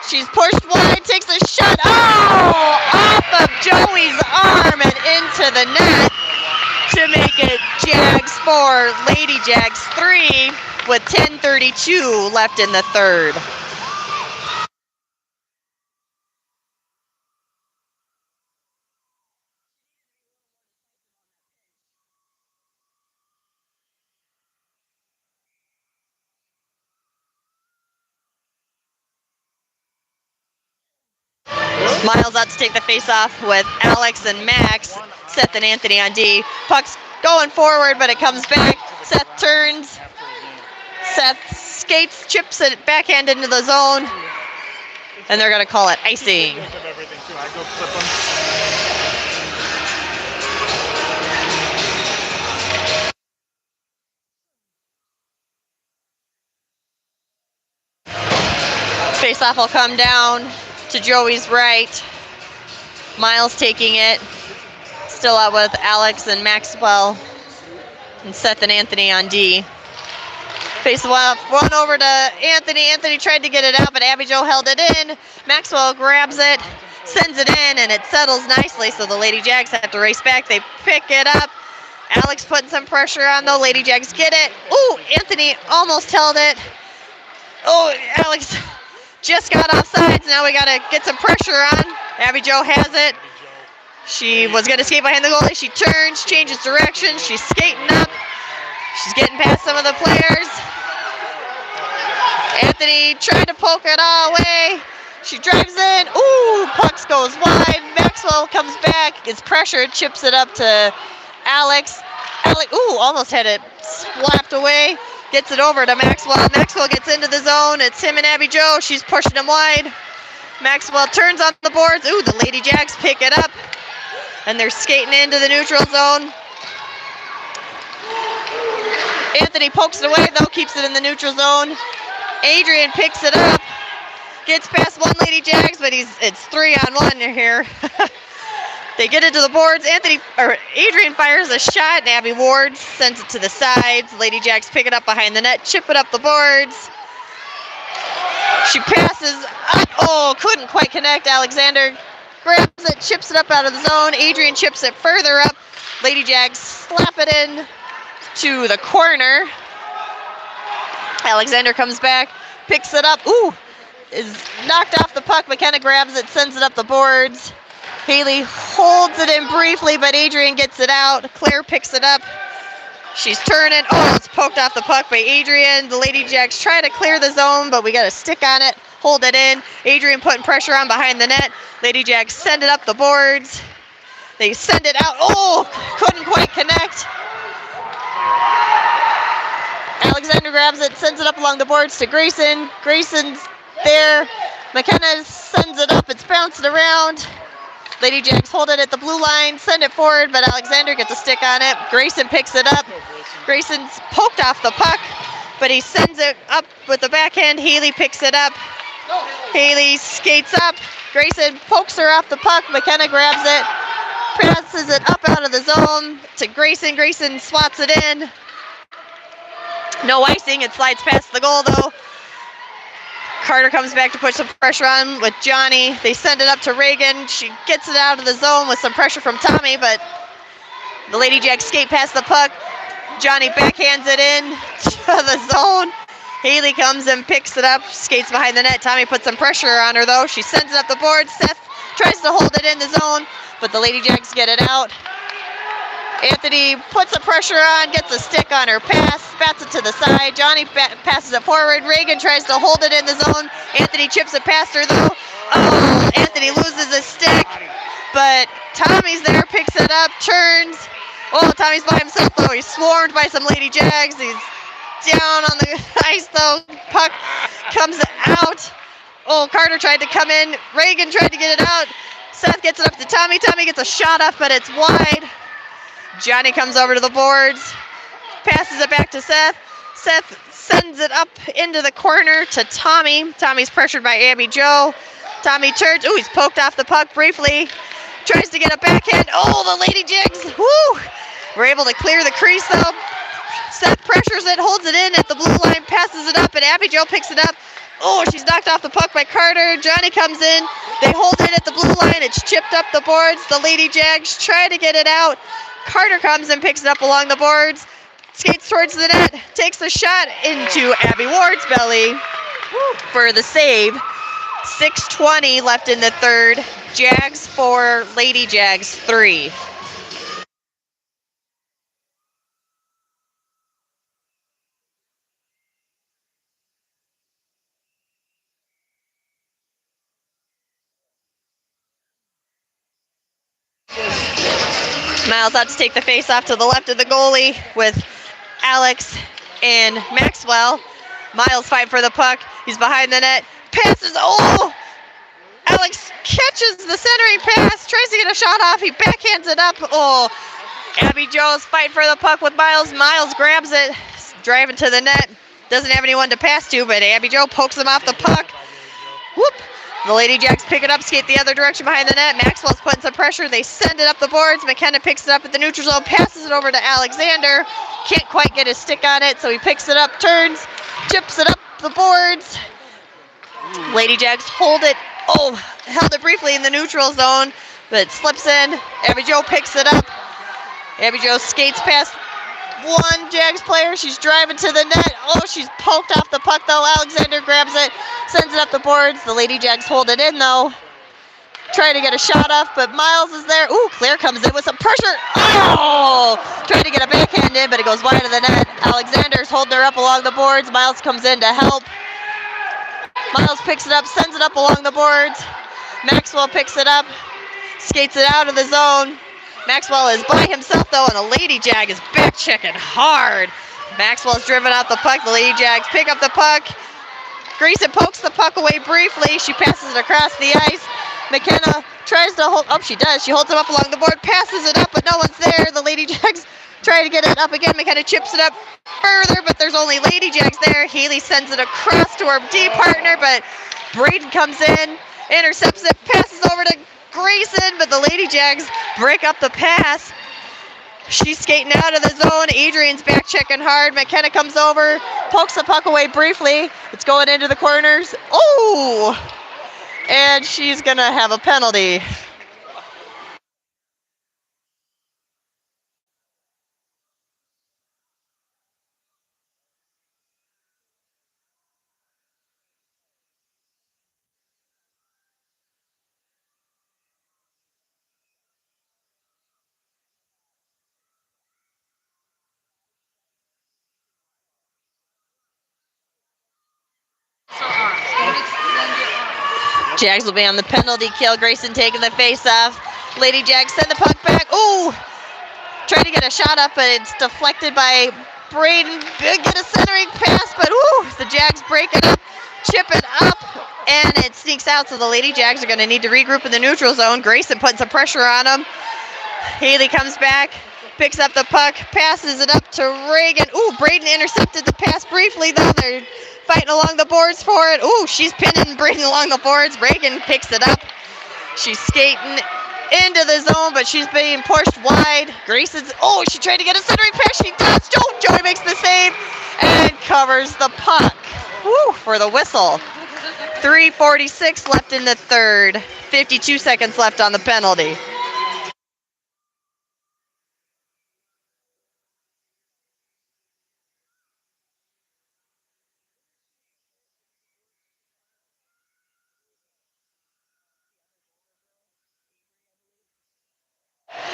She's pushed wide, takes a shot. Oh, off of Joey's arm and into the net to make it Jags 4, Lady Jags 3. With 10:32 left in the third. Miles out to take the face off with Alex and Max. Seth and Anthony on D. Puck's going forward, but it comes back. Seth turns. Seth skates, chips it backhand into the zone. And they're going to call it icing. Face-off will come down to Joey's right. Miles taking it. Still out with Alex and Maxwell. And Seth and Anthony on D. Face-off, one over to Anthony. Anthony tried to get it out, but Abby Jo held it in. Maxwell grabs it, sends it in, and it settles nicely, so the Lady Jags have to race back. They pick it up. Alex putting some pressure on, though. Lady Jags get it. Ooh, Anthony almost held it. Oh, Alex just got off sides. Now we got to get some pressure on. Abby Jo has it. She was going to skate behind the goalie. She turns, changes direction. She's skating up. She's getting past some of the players. Anthony tried to poke it all away. She drives in. Ooh, pucks goes wide. Maxwell comes back, gets pressured, chips it up to Alex. Alex, ooh, almost had it slapped away. Gets it over to Maxwell. Maxwell gets into the zone. It's him and Abby Jo. She's pushing him wide. Maxwell turns on the boards. Ooh, the Lady Jags pick it up. And they're skating into the neutral zone. Anthony pokes it away, though, keeps it in the neutral zone. Adrian picks it up. Gets past one Lady Jags, but it's 3-on-1 here. They get it to the boards. Adrian fires a shot, and Abby Ward sends it to the sides. Lady Jags pick it up behind the net, chip it up the boards. She passes up. Oh, couldn't quite connect. Alexander grabs it, chips it up out of the zone. Adrian chips it further up. Lady Jags slap it in to the corner. Alexander comes back, picks it up. Ooh, is knocked off the puck. McKenna grabs it, sends it up the boards. Haley holds it in briefly, but Adrian gets it out. Claire picks it up. She's turning. Oh, it's poked off the puck by Adrian. The Lady Jags try to clear the zone, but we got to stick on it, hold it in. Adrian putting pressure on behind the net. Lady Jags send it up the boards. They send it out. Oh, couldn't quite connect. Alexander grabs it, sends it up along the boards to Grayson. Grayson's there. McKenna sends it up. It's bounced around. Lady Jags hold it at the blue line, send it forward, but Alexander gets a stick on it. Grayson picks it up. Grayson's poked off the puck, but he sends it up with the backhand. Haley picks it up. Haley skates up. Grayson pokes her off the puck. McKenna grabs it, passes it up out of the zone to Grayson. Grayson swats it in. No icing. It slides past the goal, though. Carter comes back to put some pressure on with Johnny. They send it up to Reagan. She gets it out of the zone with some pressure from Tommy, but the Lady Jags skate past the puck. Johnny backhands it in to the zone. Haley comes and picks it up, skates behind the net. Tommy puts some pressure on her, though. She sends it up the board. Seth tries to hold it in the zone, but the Lady Jags get it out. Anthony puts the pressure on, gets a stick on her pass, bats it to the side. Johnny passes it forward. Reagan tries to hold it in the zone. Anthony chips it past her, though. Oh, Anthony loses a stick, but Tommy's there, picks it up, turns. Oh, Tommy's by himself, though. He's swarmed by some Lady Jags. He's down on the ice, though. Puck comes out. Oh, Carter tried to come in. Reagan tried to get it out. Seth gets it up to Tommy. Tommy gets a shot up, but it's wide. Johnny comes over to the boards, passes it back to Seth. Seth sends it up into the corner to Tommy. Tommy's pressured by Abby Jo. Tommy turns. Ooh, he's poked off the puck briefly. Tries to get a backhand. Oh, the Lady Jags. Woo! We're able to clear the crease, though. Seth pressures it, holds it in at the blue line, passes it up, and Abby Jo picks it up. Oh, she's knocked off the puck by Carter. Johnny comes in. They hold it at the blue line. It's chipped up the boards. The Lady Jags try to get it out. Carter comes and picks it up along the boards, skates towards the net, takes the shot into Abby Ward's belly for the save. 6:20 left in the third. Jags 4, Lady Jags 3. Miles out to take the face off to the left of the goalie with Alex and Maxwell. Miles fight for the puck. He's behind the net. Passes. Oh! Alex catches the centering pass. Tries to get a shot off. He backhands it up. Oh! Abby Joe's fight for the puck with Miles. Miles grabs it. Driving to the net. Doesn't have anyone to pass to, but Abby Joe pokes him off the puck. Whoop! The Lady Jags pick it up, skate the other direction behind the net. Maxwell's putting some pressure. They send it up the boards. McKenna picks it up at the neutral zone, passes it over to Alexander. Can't quite get his stick on it, so he picks it up, turns, chips it up the boards. Lady Jags hold it. Oh, held it briefly in the neutral zone, but it slips in. Abby Joe picks it up. Abby Joe skates past one Jags player. She's driving to the net. Oh, she's poked off the puck, though. Alexander grabs it, sends it up the boards. The Lady Jags hold it in, though. Trying to get a shot off, but Miles is there. Ooh, Claire comes in with some pressure. Oh! Trying to get a backhand in, but it goes wide of the net. Alexander's holding her up along the boards. Miles comes in to help. Miles picks it up, sends it up along the boards. Maxwell picks it up, skates it out of the zone. Maxwell is by himself, though, and the Lady Jag is back checking hard. Maxwell's driven out the puck. The Lady Jags pick up the puck. Grayson pokes the puck away briefly. She passes it across the ice. McKenna tries to hold. Oh, she does. She holds it up along the board, passes it up, but no one's there. The Lady Jags try to get it up again. McKenna chips it up further, but there's only Lady Jags there. Haley sends it across to her D partner, but Braden comes in, intercepts it, passes over to Grayson, but the Lady Jags break up the pass. She's skating out of the zone. Adrian's back checking hard. McKenna comes over, pokes the puck away briefly. It's going into the corners. Oh! And she's going to have a penalty. Jags will be on the penalty kill. Grayson taking the face off. Lady Jags send the puck back. Ooh! Trying to get a shot up, but it's deflected by Braden. Get a centering pass, but ooh! The Jags break it up, chip it up, and it sneaks out, so the Lady Jags are going to need to regroup in the neutral zone. Grayson putting some pressure on them. Haley comes back, picks up the puck, passes it up to Reagan. Ooh, Braden intercepted the pass briefly, though. They're fighting along the boards for it. Ooh, she's pinning Braden along the boards. Reagan picks it up. She's skating into the zone, but she's being pushed wide. Grayson's, oh, she tried to get a centering pass. She does. Joey makes the save and covers the puck. Woo, for the whistle. 3:46 left in the third. 52 seconds left on the penalty.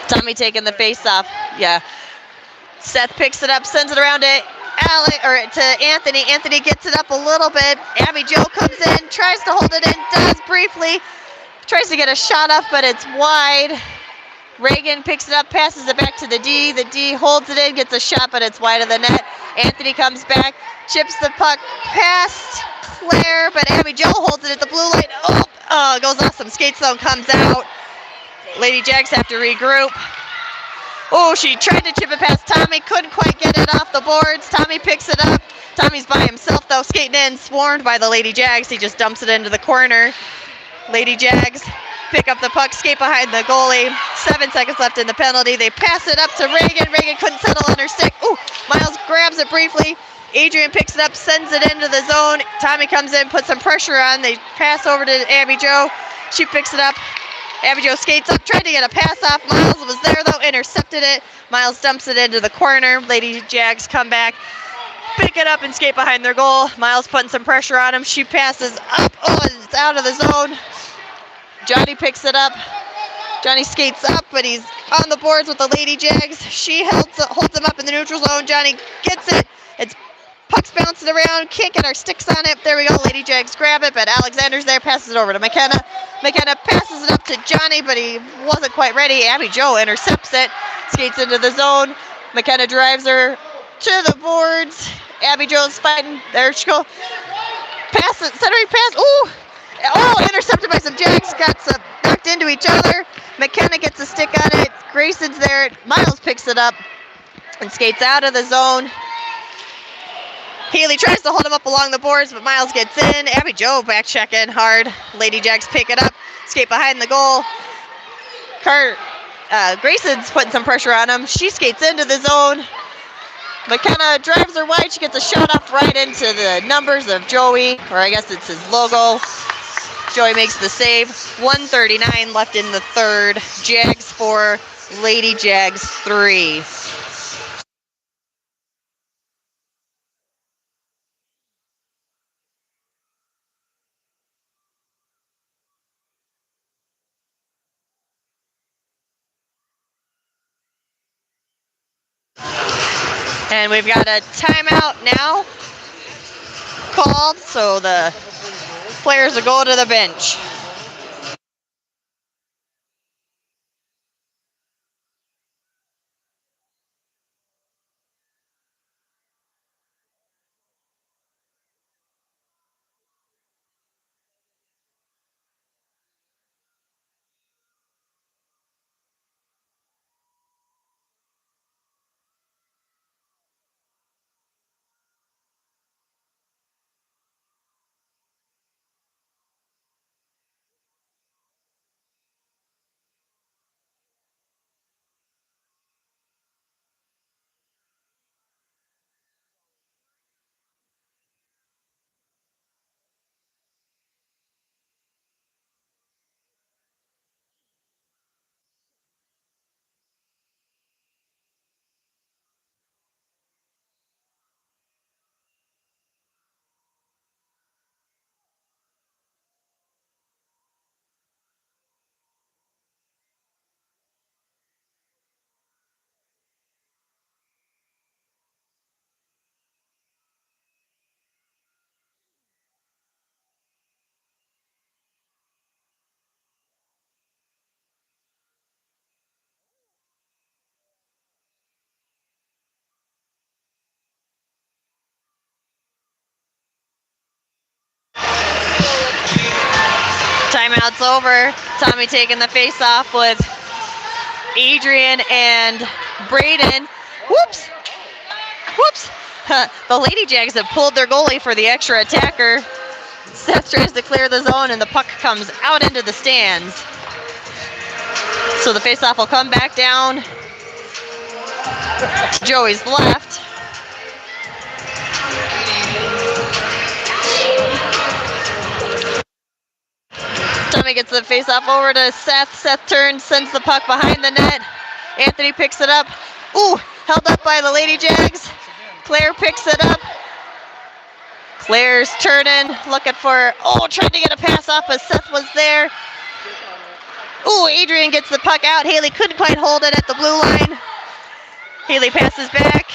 Tommy taking the face off. Yeah. Seth picks it up, sends it around to Anthony. Anthony gets it up a little bit. Abby Joe comes in, tries to hold it in, does briefly. Tries to get a shot up, but it's wide. Reagan picks it up, passes it back to the D. The D holds it in, gets a shot, but it's wide of the net. Anthony comes back, chips the puck past Claire, but Abby Joe holds it at the blue line. Oh, goes off some skate zone, comes out. Lady Jags have to regroup. Oh, she tried to chip it past Tommy. Couldn't quite get it off the boards. Tommy picks it up. Tommy's by himself, though, skating in, swarmed by the Lady Jags. He just dumps it into the corner. Lady Jags pick up the puck, skate behind the goalie. 7 seconds left in the penalty. They pass it up to Reagan. Reagan couldn't settle on her stick. Ooh, Miles grabs it briefly. Adrian picks it up, sends it into the zone. Tommy comes in, puts some pressure on. They pass over to Abby Joe. She picks it up. Abby Joe skates up, tried to get a pass off. Miles was there, though, intercepted it. Miles dumps it into the corner. Lady Jags come back, pick it up, and skate behind their goal. Miles putting some pressure on him. She passes up. Oh, it's out of the zone. Johnny picks it up. Johnny skates up, but he's on the boards with the Lady Jags. She holds him up in the neutral zone. Johnny gets it. It's puck's bouncing around. Can't get our sticks on it. There we go. Lady Jags grab it, but Alexander's there. Passes it over to McKenna. McKenna passes it up to Johnny, but he wasn't quite ready. Abby Joe intercepts it. Skates into the zone. McKenna drives her to the boards. Abby Jones fighting. There she goes. Pass it. Centering pass. Ooh. Oh, intercepted by some Jags. Got some knocked into each other. McKenna gets a stick on it. Grayson's there. Miles picks it up and skates out of the zone. Haley tries to hold him up along the boards, but Miles gets in. Abby Joe back checking hard. Lady Jags pick it up. Skate behind the goal. Grayson's putting some pressure on him. She skates into the zone. McKenna drives her wide. She gets a shot off right into the numbers of Joey, or I guess it's his logo. Joey makes the save. 1:39 left in the third. Jags 4, Lady Jags 3. And we've got a timeout now called, so the players will go to the bench. Timeout's over. Tommy taking the face off with Adrian and Braden. Whoops. Whoops. The Lady Jags have pulled their goalie for the extra attacker. Seth tries to clear the zone and the puck comes out into the stands. So the face-off will come back down to Joey's left. Tommy gets the face-off over to Seth. Seth turns, sends the puck behind the net. Anthony picks it up. Ooh, held up by the Lady Jags. Claire picks it up. Claire's turning, looking for, trying to get a pass off, but Seth was there. Ooh, Adrian gets the puck out. Haley couldn't quite hold it at the blue line. Haley passes back.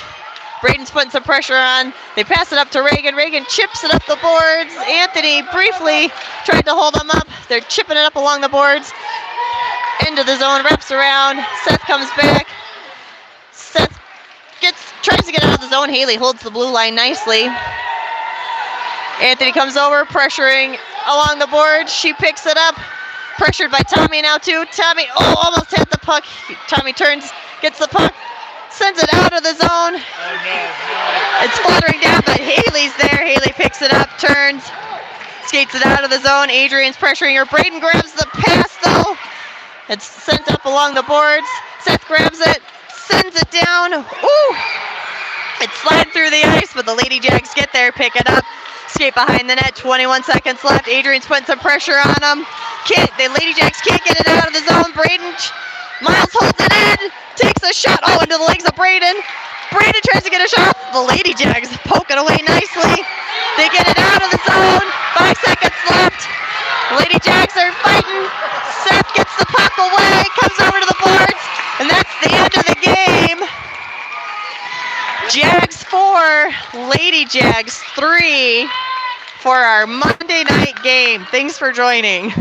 Braden's putting some pressure on. They pass it up to Reagan. Reagan chips it up the boards. Anthony briefly tried to hold them up. They're chipping it up along the boards. Into the zone, wraps around. Seth comes back. Seth tries to get out of the zone. Haley holds the blue line nicely. Anthony comes over, pressuring along the board. She picks it up. Pressured by Tommy now too. Tommy, almost had the puck. Tommy turns, gets the puck, sends it out of the zone. It's fluttering down, but Haley's there. Haley picks it up, turns, skates it out of the zone. Adrian's pressuring her. Braden grabs the pass though. It's sent up along the boards. Seth grabs it, sends it down. Ooh! It slides through the ice, but the Lady Jags get there, pick it up. Skate behind the net, 21 seconds left. Adrian's putting some pressure on them. The Lady Jags can't get it out of the zone. Miles holds it in, takes a shot, into the legs of Braden. Braden tries to get a shot. The Lady Jags poke it away nicely. They get it out of the zone. 5 seconds left. Lady Jags are fighting. Seth gets the puck away, comes over to the boards, and that's the end of the game. Jags 4, Lady Jags 3 for our Monday night game. Thanks for joining.